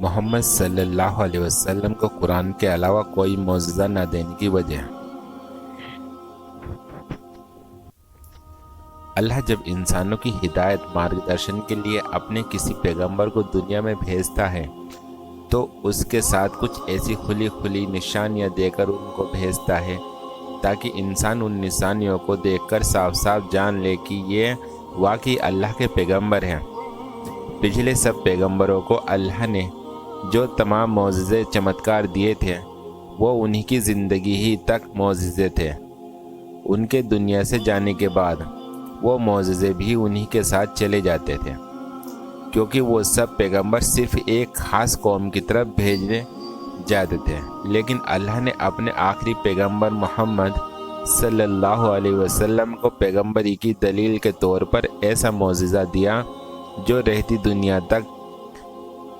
محمد صلی اللہ علیہ وسلم کو قرآن کے علاوہ کوئی معجزہ نہ دینے کی وجہ۔ اللہ جب انسانوں کی ہدایت مارگدرشن کے لیے اپنے کسی پیغمبر کو دنیا میں بھیجتا ہے تو اس کے ساتھ کچھ ایسی کھلی نشانیاں دے کر ان کو بھیجتا ہے تاکہ انسان ان نشانیوں کو دیکھ کر صاف صاف جان لے کہ یہ واقعی اللہ کے پیغمبر ہیں۔ پچھلے سب پیغمبروں کو اللہ نے جو تمام معجزے چمتکار دیے تھے وہ انہی کی زندگی ہی تک معجزے تھے۔ ان کے دنیا سے جانے کے بعد وہ معجزے بھی انہی کے ساتھ چلے جاتے تھے، کیونکہ وہ سب پیغمبر صرف ایک خاص قوم کی طرف بھیجنے جاتے تھے۔ لیکن اللہ نے اپنے آخری پیغمبر محمد صلی اللہ علیہ وسلم کو پیغمبری کی دلیل کے طور پر ایسا معجزہ دیا جو رہتی دنیا تک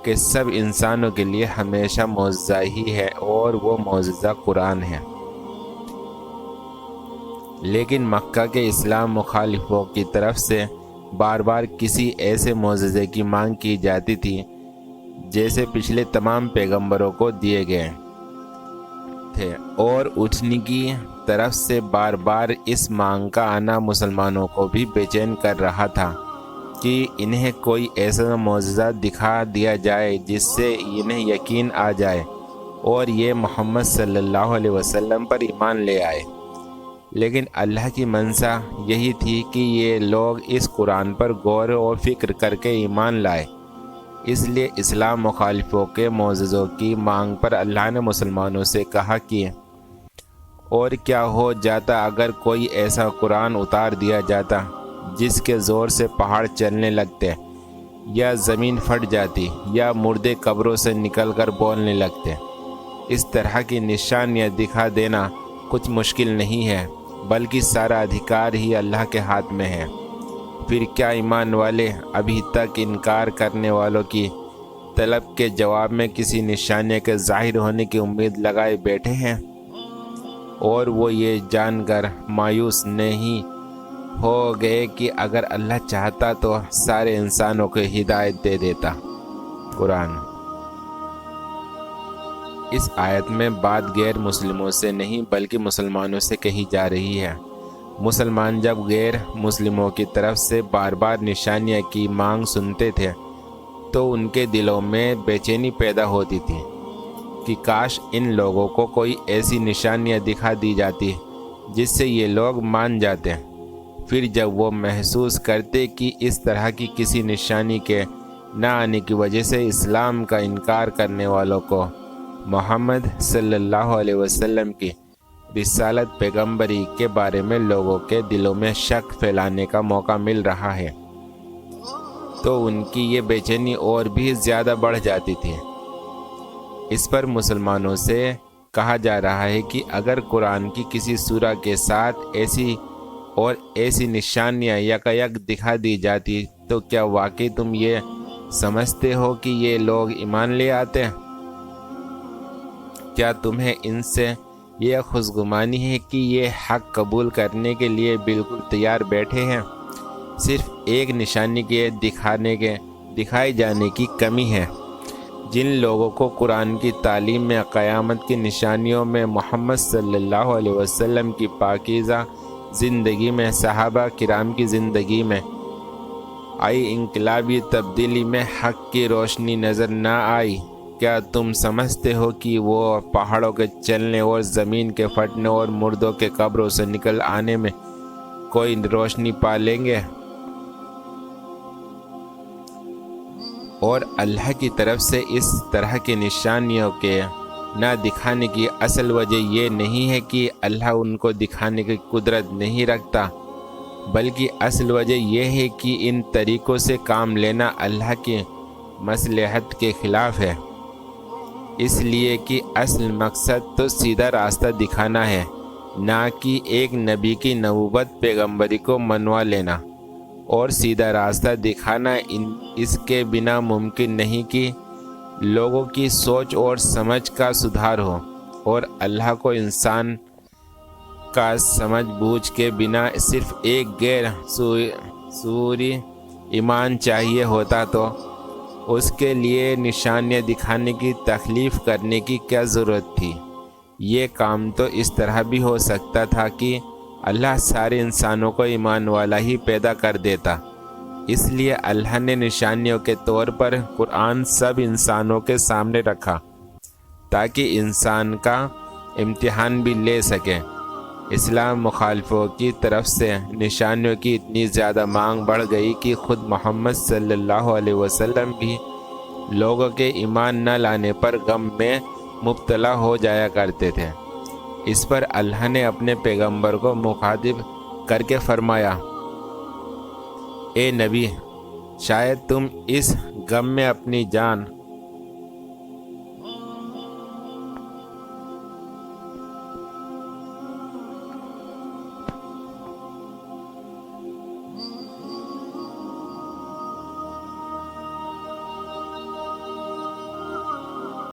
کہ سب انسانوں کے لیے ہمیشہ معجزہ ہی ہے، اور وہ معجزہ قرآن ہے۔ لیکن مکہ کے اسلام مخالفوں کی طرف سے بار بار کسی ایسے معجزے کی مانگ کی جاتی تھی جیسے پچھلے تمام پیغمبروں کو دیے گئے تھے، اور اٹھنی کی طرف سے بار بار اس مانگ کا آنا مسلمانوں کو بھی بے چین کر رہا تھا کہ انہیں کوئی ایسا معجزہ دکھا دیا جائے جس سے انہیں یقین آ جائے اور یہ محمد صلی اللہ علیہ وسلم پر ایمان لے آئے۔ لیکن اللہ کی منشا یہی تھی کہ یہ لوگ اس قرآن پر غور و فکر کر کے ایمان لائے۔ اس لیے اسلام مخالفوں کے معجزوں کی مانگ پر اللہ نے مسلمانوں سے کہا کہ اور کیا ہو جاتا اگر کوئی ایسا قرآن اتار دیا جاتا جس کے زور سے پہاڑ چلنے لگتے، یا زمین پھٹ جاتی، یا مردے قبروں سے نکل کر بولنے لگتے۔ اس طرح کی نشانیاں دکھا دینا کچھ مشکل نہیں ہے، بلکہ سارا ادھیکار ہی اللہ کے ہاتھ میں ہے۔ پھر کیا ایمان والے ابھی تک انکار کرنے والوں کی طلب کے جواب میں کسی نشانی کے ظاہر ہونے کی امید لگائے بیٹھے ہیں؟ اور وہ یہ جان کر مایوس نہیں ہو گئے کہ اگر اللہ چاہتا تو سارے انسانوں کو ہدایت دے دیتا۔ قرآن۔ اس آیت میں بات غیر مسلموں سے نہیں بلکہ مسلمانوں سے کہی جا رہی ہے۔ مسلمان جب غیر مسلموں کی طرف سے بار بار نشانیاں کی مانگ سنتے تھے تو ان کے دلوں میں بے چینی پیدا ہوتی تھی کہ کاش ان لوگوں کو کوئی ایسی نشانیاں دکھا دی جاتی جس سے یہ لوگ مان جاتے۔ پھر جب وہ محسوس کرتے کہ اس طرح کی کسی نشانی کے نہ آنے کی وجہ سے اسلام کا انکار کرنے والوں کو محمد صلی اللہ علیہ وسلم کی رسالت پیغمبری کے بارے میں لوگوں کے دلوں میں شک پھیلانے کا موقع مل رہا ہے تو ان کی یہ بے چینی اور بھی زیادہ بڑھ جاتی تھی۔ اس پر مسلمانوں سے کہا جا رہا ہے کہ اگر قرآن کی کسی سورہ کے ساتھ ایسی نشانیاں یکایک دکھا دی جاتی تو کیا واقعی تم یہ سمجھتے ہو کہ یہ لوگ ایمان لے آتے؟ کیا تمہیں ان سے یہ خوشگمانی ہے کہ یہ حق قبول کرنے کے لیے بالکل تیار بیٹھے ہیں؟ صرف ایک نشانی کے دکھائے جانے کی کمی ہے۔ جن لوگوں کو قرآن کی تعلیم میں قیامت کی نشانیوں میں محمد صلی اللہ علیہ وسلم کی پاکیزہ زندگی میں صحابہ کرام کی زندگی میں آئی انقلابی تبدیلی میں حق کی روشنی نظر نہ آئی، کیا تم سمجھتے ہو کہ وہ پہاڑوں کے چلنے اور زمین کے پھٹنے اور مردوں کے قبروں سے نکل آنے میں کوئی روشنی پا لیں گے؟ اور اللہ کی طرف سے اس طرح کی نشانیوں کے نہ دکھانے کی اصل وجہ یہ نہیں ہے کہ اللہ ان کو دکھانے کی قدرت نہیں رکھتا، بلکہ اصل وجہ یہ ہے کہ ان طریقوں سے کام لینا اللہ کی مصلحت کے خلاف ہے، اس لیے کہ اصل مقصد تو سیدھا راستہ دکھانا ہے، نہ کہ ایک نبی کی نبوت پیغمبری کو منوا لینا۔ اور سیدھا راستہ دکھانا اس کے بنا ممکن نہیں کہ لوگوں کی سوچ اور سمجھ کا سدھار ہو، اور اللہ کو انسان کا سمجھ بوجھ کے بنا صرف ایک غیر سوری ایمان چاہیے ہوتا تو اس کے لیے نشانیاں دکھانے کی تکلیف کرنے کی کیا ضرورت تھی؟ یہ کام تو اس طرح بھی ہو سکتا تھا کہ اللہ سارے انسانوں کو ایمان والا ہی پیدا کر دیتا۔ اس لیے اللہ نے نشانیوں کے طور پر قرآن سب انسانوں کے سامنے رکھا تاکہ انسان کا امتحان بھی لے سکیں۔ اسلام مخالفوں کی طرف سے نشانیوں کی اتنی زیادہ مانگ بڑھ گئی کہ خود محمد صلی اللہ علیہ وسلم بھی لوگوں کے ایمان نہ لانے پر غم میں مبتلا ہو جایا کرتے تھے۔ اس پر اللہ نے اپنے پیغمبر کو مخاطب کر کے فرمایا، اے نبی، شاید تم اس غم میں اپنی جان